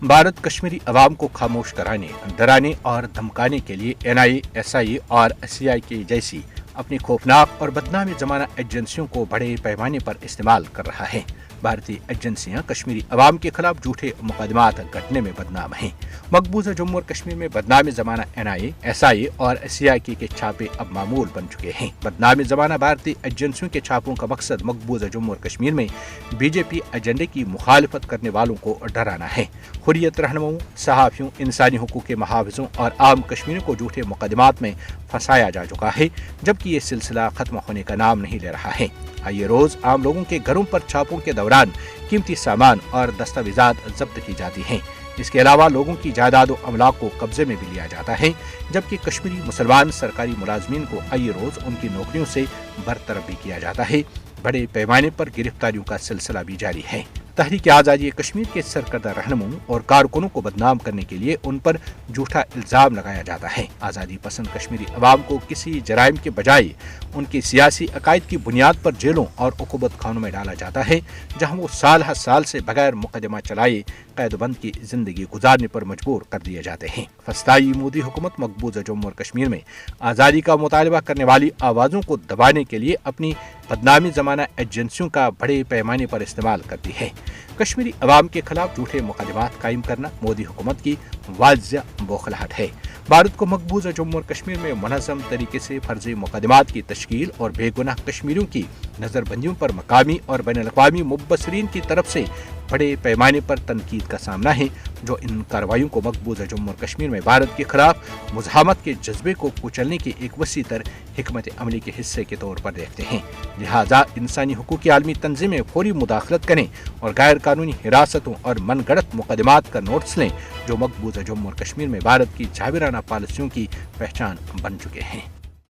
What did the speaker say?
भारत कश्मीरी अवाम को खामोश कराने, डराने और धमकाने के लिए NIA, SIA और CIK जैसी अपनी खौफनाक और बदनाम जमाना एजेंसियों को बड़े पैमाने पर इस्तेमाल कर रहा है। भारतीय एजेंसियां कश्मीरी अवाम के खिलाफ झूठे मुकदमात गढ़ने में बदनाम हैं। मकबूजा जम्मू और कश्मीर में बदनाम जमाना NIA, SIA और CIK के छापे अब मामूल बन चुके हैं। बदनाम जमाना भारतीय एजेंसियों के छापों का मकसद मकबूजा जम्मू और कश्मीर में BJP एजेंडे की मुखालिफत करने वालों को डराना है। हुर्रियत रहनुमाओं, सहाफियों, इंसानी हुकूक के मुहाफिजों और आम कश्मीरियों को झूठे मुकदमात में फंसाया जा चुका है, जबकि ये सिलसिला खत्म होने का नाम नहीं ले रहा है। आइए रोज आम लोगों के घरों पर छापों के दौरान कीमती सामान और दस्तावेजात जब्त की जाती हैं। इसके अलावा लोगों की जायदाद और अमलाक को कब्जे में भी लिया जाता है, जबकि कश्मीरी मुसलमान सरकारी मुलाजमीन को आइए रोज उनकी नौकरियों से बरतरफ भी किया जाता है। बड़े पैमाने पर गिरफ्तारियों का सिलसिला भी जारी है। तहरीक आज़ादी कश्मीर के सरकर्दा रहनुमाओं और कारकुनों को बदनाम करने के लिए उन पर झूठा इल्जाम लगाया जाता है। आज़ादी पसंद कश्मीरी अवाम को किसी जराइम के बजाय उनकी सियासी अकायद की बुनियाद पर जेलों और उकूबत खानों में डाला जाता है, जहां वो साल हर साल से बगैर मुकदमा चलाए कैदबंद की जिंदगी गुजारने पर मजबूर कर दिए जाते हैं। फस्ताई मोदी हुकूमत मकबूजा जम्मू और कश्मीर में आज़ादी का मुतालबा करने वाली आवाज़ों को दबाने के लिए अपनी बदनामी जमाना एजेंसियों का बड़े पैमाने पर इस्तेमाल करती है। कश्मीरी अवाम के खिलाफ झूठे मुकदमात कायम करना मोदी हुकूमत की वाज़िह बौखलाहट है। भारत को मकबूजा जम्मू और कश्मीर में मुनज़्ज़म तरीके से फर्जी मुकदमात की तश्कील और बेगुनाह कश्मीरियों की नज़रबंदियों पर मकामी और बैनुल-अक़वामी मुबस्सिरीन की तरफ से बड़े पैमाने पर तनकीद का सामना है, जो इन कार्रवाइयों को मकबूजा जम्मू और कश्मीर में भारत के खिलाफ मुज़ाहमत के जज्बे को कुचलने की एक वसी तर हिकमत अमली के हिस्से के तौर पर देखते हैं। लिहाजा इंसानी हुकूक की आलमी तंजीमें फौरी मुदाखलत करें और गैर कानूनी हिरासतों और मनगढ़ंत मुकदमात का नोटिस लें, जो मकबूजा जम्मू और कश्मीर में भारत की जाबिराना पॉलिसियों की पहचान बन चुके हैं।